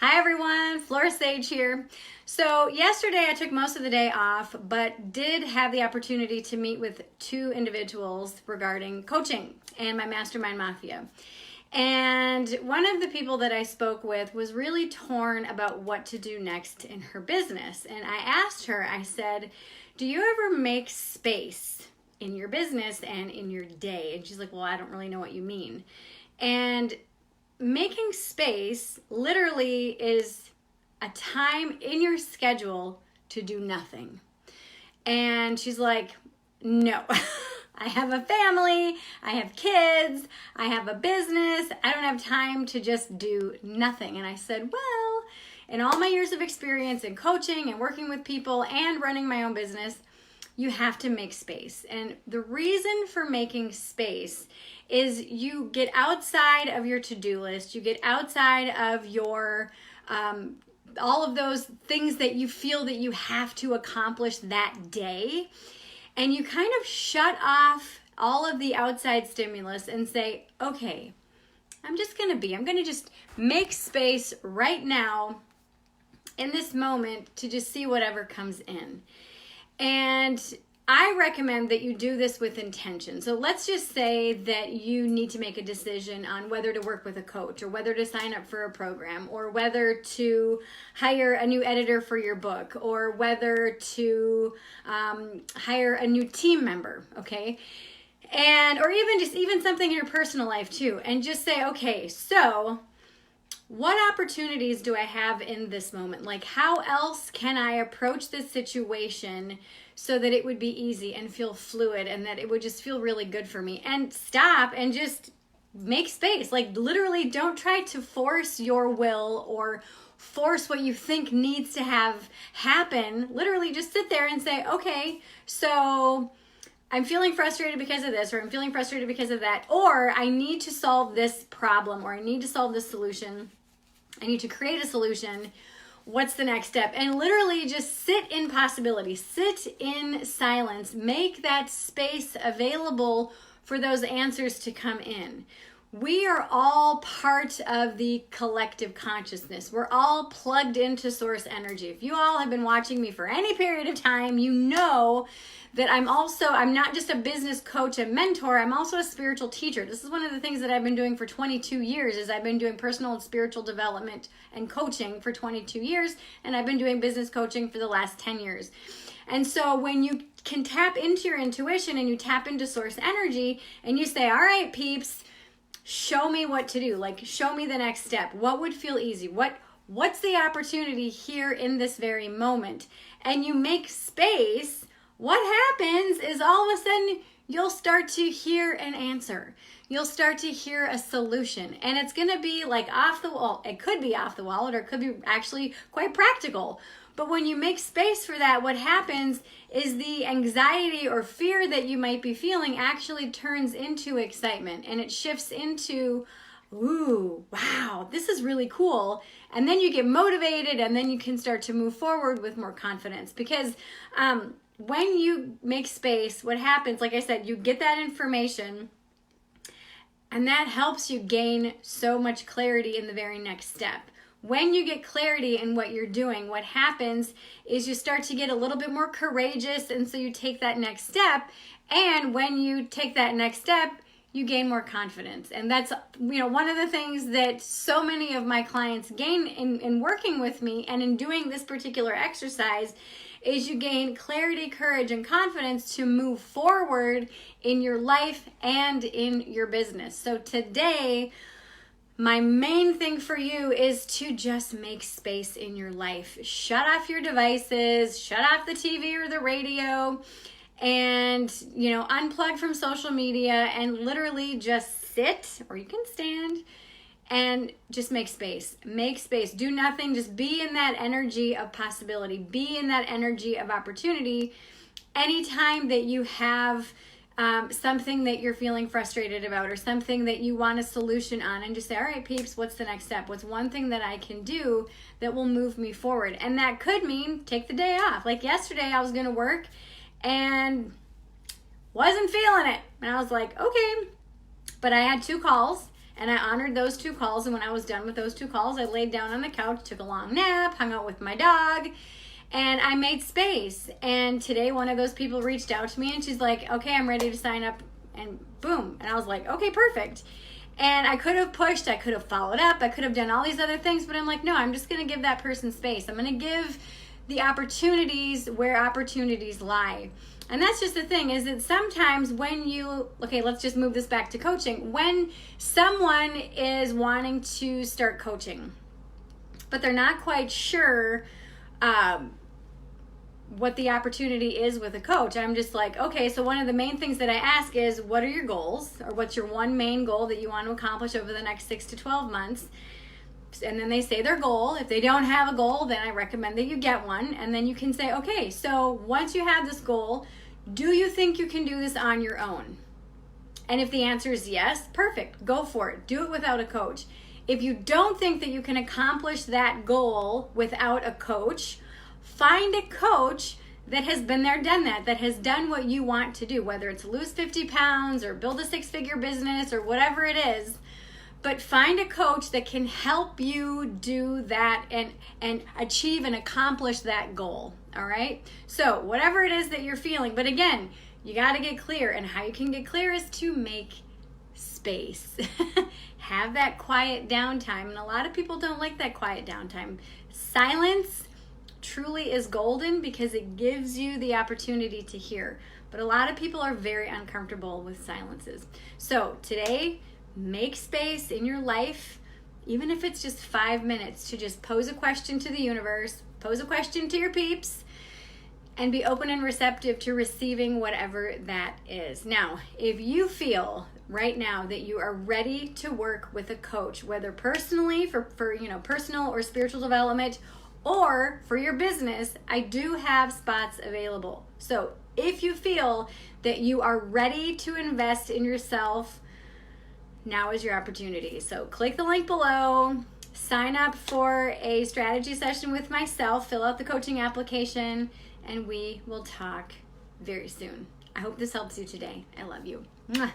Hi everyone, Flora here. So yesterday I took most of the day off, but did have the opportunity to meet with two individuals regarding coaching and my Mastermind Mafia. And one of the people that I spoke with was really torn about what to do next in her business. And I asked her, I said, do you ever make space in your business and in your day? And she's like, well, I don't really know what you mean. And making space literally is a time in your schedule to do nothing. And she's like, no, I have a family, I have kids, I have a business, I don't have time to just do nothing. And I said, well, in all my years of experience in coaching and working with people and running my own business, you have to make space. And the reason for making space is you get outside of your to-do list, you get outside of your all of those things that you feel that you have to accomplish that day, and you kind of shut off all of the outside stimulus and say, okay, I'm gonna just make space right now in this moment to just see whatever comes in. And I recommend that you do this with intention. So let's just say that you need to make a decision on whether to work with a coach or whether to sign up for a program or whether to hire a new editor for your book or whether to hire a new team member, okay? And or even something in your personal life too. And just say, okay, so what opportunities do I have in this moment? Like, how else can I approach this situation so that it would be easy and feel fluid and that it would just feel really good for me? And stop and just make space. Like, literally don't try to force your will or force what you think needs to have happen. Literally just sit there and say, okay, so I'm feeling frustrated because of this, or I'm feeling frustrated because of that, or I need to solve this problem, or I need to solve this solution. I need to create a solution. What's the next step? And literally just sit in possibility, sit in silence, make that space available for those answers to come in. We are all part of the collective consciousness. We're all plugged into source energy. If you all have been watching me for any period of time, you know that I'm not just a business coach and mentor, I'm also a spiritual teacher. This is one of the things that I've been doing for 22 years is I've been doing personal and spiritual development and coaching for 22 years, and I've been doing business coaching for the last 10 years. And so when you can tap into your intuition and you tap into source energy and you say, all right, peeps, show me what to do. Like, show me the next step. What would feel easy? What's the opportunity here in this very moment? And you make space. What happens is all of a sudden you'll start to hear an answer. You'll start to hear a solution. And it's going to be like off the wall. It could be off the wall, or it could be actually quite practical. But when you make space for that, what happens is the anxiety or fear that you might be feeling actually turns into excitement, and it shifts into, ooh, wow, this is really cool. And then you get motivated, and then you can start to move forward with more confidence. Because when you make space, what happens, like I said, you get that information, and that helps you gain so much clarity in the very next step. When you get clarity in what you're doing, what happens is you start to get a little bit more courageous, and so you take that next step. And when you take that next step, you gain more confidence. And that's, one of the things that so many of my clients gain in working with me and in doing this particular exercise is you gain clarity, courage, and confidence to move forward in your life and in your business. So today, my main thing for you is to just make space in your life. Shut off your devices, shut off the TV or the radio, and, unplug from social media and literally just sit, or you can stand, and just make space. Make space. Do nothing. Just be in that energy of possibility. Be in that energy of opportunity. Anytime that you have something that you're feeling frustrated about or something that you want a solution on, and just say, all right, peeps, what's the next step? What's one thing that I can do that will move me forward? And that could mean take the day off. Like yesterday, I was going to work and wasn't feeling it. And I was like, okay. But I had 2 calls And I honored those 2 calls. And when I was done with those 2 calls, I laid down on the couch, took a long nap, hung out with my dog, and I made space. And today one of those people reached out to me and she's like, okay, I'm ready to sign up, and boom. And I was like, okay, perfect. And I could have pushed, I could have followed up, I could have done all these other things, but I'm like, no, I'm just going to give that person space. I'm going to give the opportunities where opportunities lie. And that's just the thing, is that sometimes when you, okay, let's just move this back to coaching. When someone is wanting to start coaching, but they're not quite sure what the opportunity is with a coach, I'm just like, okay, so one of the main things that I ask is, what are your goals? Or what's your one main goal that you want to accomplish over the next 6 to 12 months? And then they say their goal. If they don't have a goal, then I recommend that you get one. And then you can say, okay, so once you have this goal, do you think you can do this on your own? And if the answer is yes, perfect, go for it. Do it without a coach. If you don't think that you can accomplish that goal without a coach, find a coach that has been there, done that has done what you want to do, whether it's lose 50 pounds or build a 6-figure business or whatever it is. But find a coach that can help you do that and achieve and accomplish that goal, all right? So whatever it is that you're feeling, but again, you got to get clear, and how you can get clear is to make space. Have that quiet downtime, and a lot of people don't like that quiet downtime. Silence truly is golden because it gives you the opportunity to hear. But a lot of people are very uncomfortable with silences. So today, make space in your life, even if it's just 5 minutes, to just pose a question to the universe, pose a question to your peeps, and be open and receptive to receiving whatever that is. Now, if you feel right now that you are ready to work with a coach, whether personally for personal or spiritual development, or for your business, I do have spots available. So if you feel that you are ready to invest in yourself, now is your opportunity. So click the link below, sign up for a strategy session with myself, fill out the coaching application, and we will talk very soon. I hope this helps you today. I love you. Mwah.